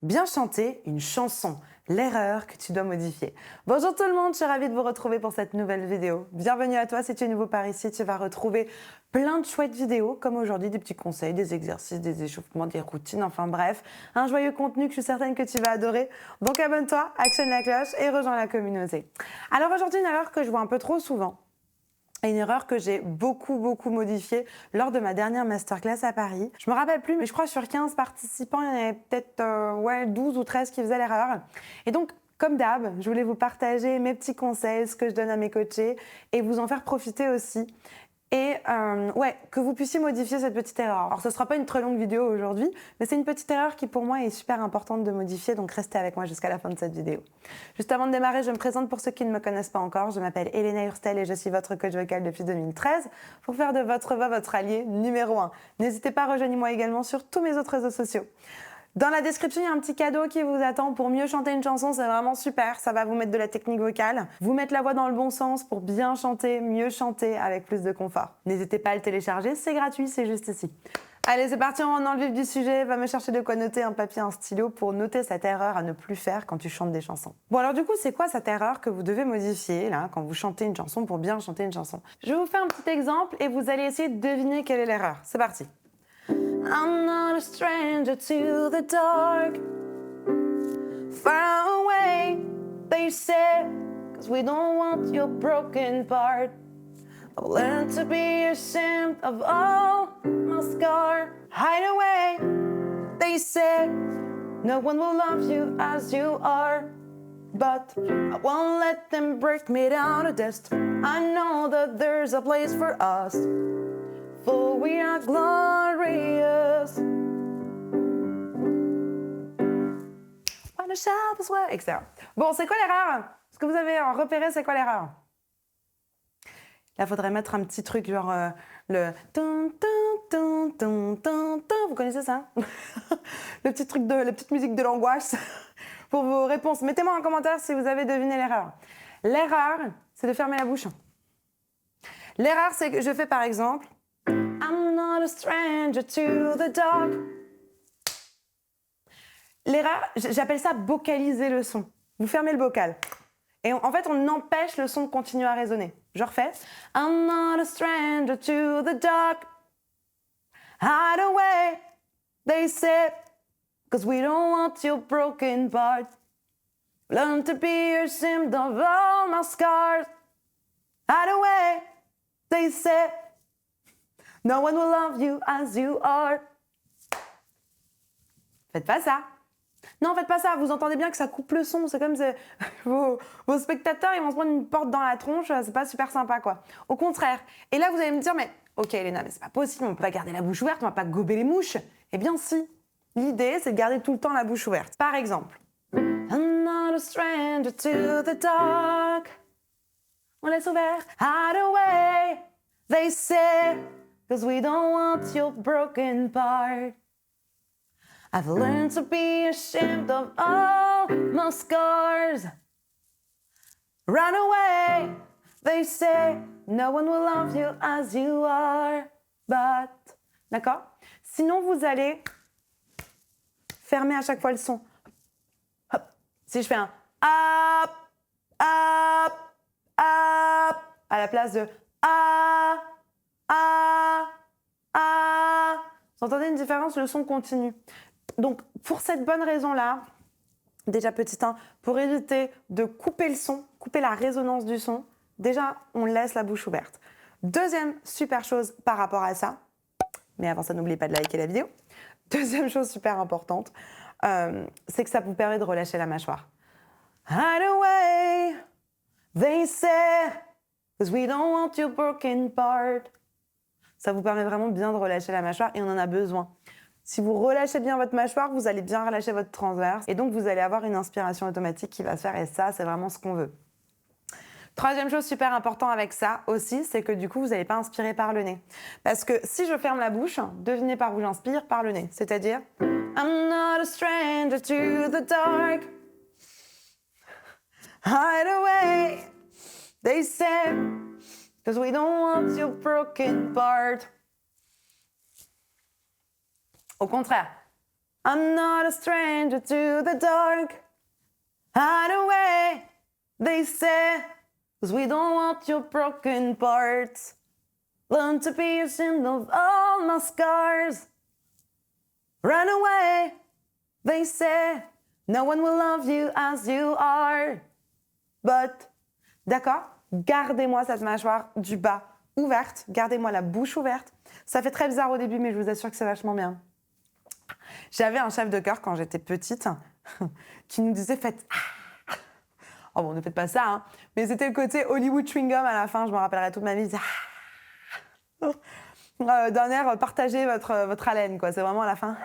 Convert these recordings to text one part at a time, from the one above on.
Bien chanter une chanson, l'erreur que tu dois modifier. Bonjour tout le monde, je suis ravie de vous retrouver pour cette nouvelle vidéo. Bienvenue à toi, si tu es nouveau par ici, tu vas retrouver plein de chouettes vidéos, comme aujourd'hui des petits conseils, des exercices, des échauffements, des routines, enfin bref, un joyeux contenu que je suis certaine que tu vas adorer. Donc abonne-toi, actionne la cloche et rejoins la communauté. Alors aujourd'hui, une erreur que je vois un peu trop souvent, et une erreur que j'ai beaucoup modifiée lors de ma dernière masterclass à Paris. Je me rappelle plus, mais je crois que sur 15 participants, il y en avait peut-être 12 ou 13 qui faisaient l'erreur. Et donc, comme d'hab, je voulais vous partager mes petits conseils, ce que je donne à mes coachés, et vous en faire profiter aussi. Et que vous puissiez modifier cette petite erreur. Alors, ce ne sera pas une très longue vidéo aujourd'hui, mais c'est une petite erreur qui, pour moi, est super importante de modifier, donc restez avec moi jusqu'à la fin de cette vidéo. Juste avant de démarrer, je me présente pour ceux qui ne me connaissent pas encore. Je m'appelle Elena Hurstel et je suis votre coach vocal depuis 2013 pour faire de votre voix votre allié numéro 1. N'hésitez pas, rejoignez-moi également sur tous mes autres réseaux sociaux. Dans la description, il y a un petit cadeau qui vous attend pour mieux chanter une chanson, c'est vraiment super, ça va vous mettre de la technique vocale, vous mettre la voix dans le bon sens pour bien chanter, mieux chanter avec plus de confort. N'hésitez pas à le télécharger, c'est gratuit, c'est juste ici. Allez, c'est parti, on rentre dans le vif du sujet, va me chercher de quoi noter, un papier, un stylo pour noter cette erreur à ne plus faire quand tu chantes des chansons. Bon alors du coup, c'est quoi cette erreur que vous devez modifier là quand vous chantez une chanson pour bien chanter une chanson? Je vais vous faire un petit exemple et vous allez essayer de deviner quelle est l'erreur. C'est parti. I'm not a stranger to the dark. Far away, they said, 'cause we don't want your broken part. I've learned to be ashamed of all my scars. Hide away, they said, no one will love you as you are. But I won't let them break me down to dust. I know that there's a place for us. For we are glorious. When the shadows were, etc. Bon, c'est quoi l'erreur? Est-ce que vous avez repéré c'est quoi l'erreur? Là, il faudrait mettre un petit truc genre le... Vous connaissez ça? Le petit truc la petite musique de l'angoisse pour vos réponses. Mettez-moi en commentaire si vous avez deviné l'erreur. L'erreur, c'est de fermer la bouche. L'erreur, c'est que je fais par exemple... I'm not a stranger to the dark. L'erreur, j'appelle ça vocaliser le son. Vous fermez le bocal. Et en fait, on empêche le son de continuer à résonner. Je refais. I'm not a stranger to the dark. Hide away, they said, 'cause we don't want your broken part. Learn to be ashamed of all my scars. Hide away, they said, no one will love you as you are. Faites pas ça. Non, faites pas ça. Vous entendez bien que ça coupe le son. C'est comme vos spectateurs, ils vont se prendre une porte dans la tronche. C'est pas super sympa, quoi. Au contraire. Et là, vous allez me dire, mais ok, Elena, mais c'est pas possible. On peut pas garder la bouche ouverte. On va pas gober les mouches. Eh bien, si. L'idée, c'est de garder tout le temps la bouche ouverte. Par exemple, I'm not a stranger to the dark. On laisse ouvert. Hide away, they say, 'cause we don't want your broken part. I've learned to be ashamed of all my scars. Run away, they say, no one will love you as you are. But, d'accord? Sinon, vous allez fermer à chaque fois le son. Hop. Si je fais un up, up, up, à la place de ah, ah, ah, vous entendez une différence? Le son continue. Donc, pour cette bonne raison-là, déjà petit 1, pour éviter de couper le son, couper la résonance du son, déjà, on laisse la bouche ouverte. Deuxième super chose par rapport à ça, mais avant ça, n'oubliez pas de liker la vidéo. Deuxième chose super importante, c'est que ça vous permet de relâcher la mâchoire. Hide away, they say, 'cause we don't want your broken part. Ça vous permet vraiment bien de relâcher la mâchoire et on en a besoin. Si vous relâchez bien votre mâchoire, vous allez bien relâcher votre transverse et donc vous allez avoir une inspiration automatique qui va se faire et ça, c'est vraiment ce qu'on veut. Troisième chose super importante avec ça aussi, c'est que du coup, vous n'allez pas inspirer par le nez. Parce que si je ferme la bouche, devinez par où j'inspire, par le nez. C'est-à-dire, I'm not a stranger to the dark. Hide away, they said, 'cause we don't want your broken part. Au contraire, I'm not a stranger to the dark. Hide away, they say, 'cause we don't want your broken parts. Learn to be ashamed of all my scars. Run away, they say, no one will love you as you are. But, d'accord, gardez-moi cette mâchoire du bas ouverte, gardez-moi la bouche ouverte. Ça fait très bizarre au début, mais je vous assure que c'est vachement bien. J'avais un chef de chœur quand j'étais petite qui nous disait faites. Oh bon, ne faites pas ça, hein. Mais c'était le côté Hollywood chewing gum à la fin, je me rappellerai toute ma vie. D'un air, partagez votre haleine, quoi. C'est vraiment à la fin.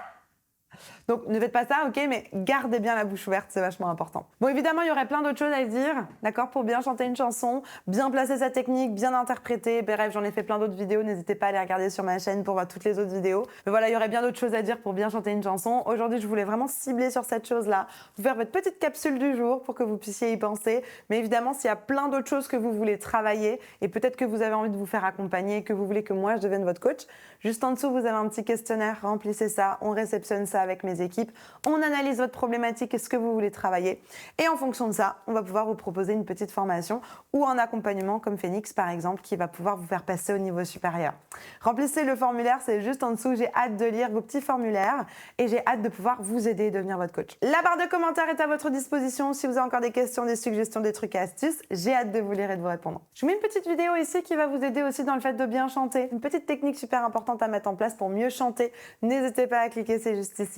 Donc, ne faites pas ça, ok, mais gardez bien la bouche ouverte, c'est vachement important. Bon, évidemment, il y aurait plein d'autres choses à dire, d'accord, pour bien chanter une chanson, bien placer sa technique, bien interpréter. Bref, j'en ai fait plein d'autres vidéos, n'hésitez pas à les regarder sur ma chaîne pour voir toutes les autres vidéos. Mais voilà, il y aurait bien d'autres choses à dire pour bien chanter une chanson. Aujourd'hui, je voulais vraiment cibler sur cette chose-là, vous faire votre petite capsule du jour pour que vous puissiez y penser. Mais évidemment, s'il y a plein d'autres choses que vous voulez travailler et peut-être que vous avez envie de vous faire accompagner, que vous voulez que moi, je devienne votre coach, juste en dessous, vous avez un petit questionnaire, remplissez ça, on réceptionne ça avec mes équipes. On analyse votre problématique et ce que vous voulez travailler. Et en fonction de ça, on va pouvoir vous proposer une petite formation ou un accompagnement comme Phoenix, par exemple, qui va pouvoir vous faire passer au niveau supérieur. Remplissez le formulaire, c'est juste en dessous. J'ai hâte de lire vos petits formulaires et j'ai hâte de pouvoir vous aider et devenir votre coach. La barre de commentaires est à votre disposition. Si vous avez encore des questions, des suggestions, des trucs et astuces, j'ai hâte de vous lire et de vous répondre. Je vous mets une petite vidéo ici qui va vous aider aussi dans le fait de bien chanter. Une petite technique super importante à mettre en place pour mieux chanter. N'hésitez pas à cliquer, c'est juste ici.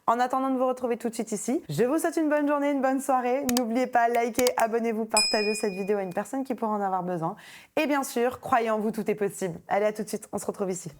En attendant de vous retrouver tout de suite ici, je vous souhaite une bonne journée, une bonne soirée. N'oubliez pas, likez, abonnez-vous, partagez cette vidéo à une personne qui pourra en avoir besoin. Et bien sûr, croyez en vous, tout est possible. Allez, à tout de suite, on se retrouve ici.